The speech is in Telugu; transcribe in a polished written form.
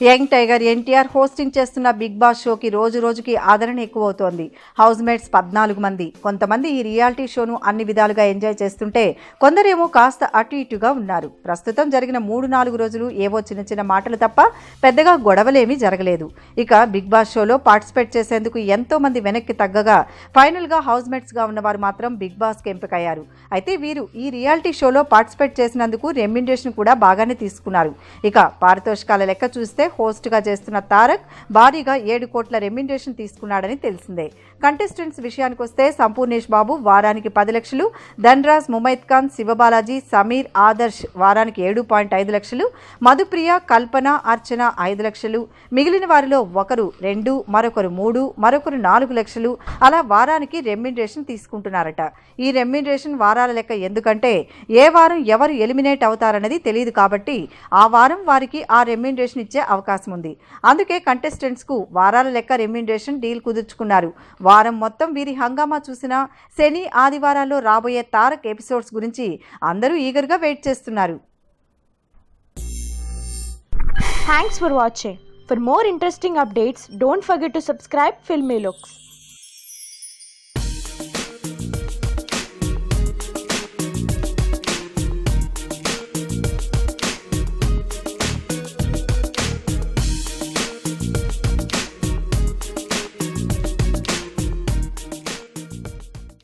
యంగ్ టైగర్ ఎన్టీఆర్ హోస్టింగ్ చేస్తున్న బిగ్ బాస్ షోకి రోజు రోజుకి ఆదరణ ఎక్కువవుతోంది. హౌస్ మేట్స్ 14 మంది. కొంతమంది ఈ రియాలిటీ షోను అన్ని విధాలుగా ఎంజాయ్ చేస్తుంటే కొందరేమో కాస్త అటు ఇటుగా ఉన్నారు. ప్రస్తుతం జరిగిన 3-4 రోజులు ఏవో చిన్న చిన్న మాటలు తప్ప పెద్దగా గొడవలేమీ జరగలేదు. ఇక బిగ్ బాస్ షోలో పార్టిసిపేట్ చేసేందుకు ఎంతో మంది వెనక్కి తగ్గగా ఫైనల్గా హౌస్ మేట్స్గా ఉన్నవారు మాత్రం బిగ్ బాస్కి ఎంపికయ్యారు. అయితే వీరు ఈ రియాలిటీ షోలో పార్టిసిపేట్ చేసినందుకు రెమ్యునరేషన్ కూడా బాగానే తీసుకున్నారు. ఇక పారితోషికాల లెక్క చూస్తే హోస్ట్గా చేస్తున్న తారక్ భారీగా 7 కోట్ల రెమ్యునరేషన్ తీసుకున్నాడని తెలిసిందే. కంటెస్టెంట్స్ విషయానికి వస్తే సంపూర్ణేష్ బాబు వారానికి 10 లక్షలు, ధన్రాజ్, ముమైత్ ఖాన్, శివబాలాజీ, సమీర్, ఆదర్శ్ వారానికి 7.5 లక్షలు, మధుప్రియ, కల్పన, అర్చన 5 లక్షలు, మిగిలిన వారిలో ఒకరు 2, మరొకరు 3, మరొకరు 4 లక్షలు అలా వారానికి రెమ్యునరేషన్ తీసుకుంటున్నారట. ఈ రెమ్యునరేషన్ వారాల లెక్క ఎందుకంటే ఏ వారం ఎవరు ఎలిమినేట్ అవుతారన్నది తెలియదు కాబట్టి ఆ వారం వారికి ఆ రెమ్యునరేషన్ ఇచ్చే అవకాశం ఉంది. అందుకే కంటెస్టెంట్స్కు వారాల లెక్క రెమ్యునరేషన్ డీల్ కుదుర్చుకున్నారు. వారం మొత్తం వీరి హంగామా చూసిన శని, ఆదివారాల్లో రాబోయే తారక్ ఎపిసోడ్స్ గురించి అందరూ ఈగర్గా వెయిట్ చేస్తున్నారు. Thanks for watching. For more interesting updates, don't forget to subscribe Filmy Looks.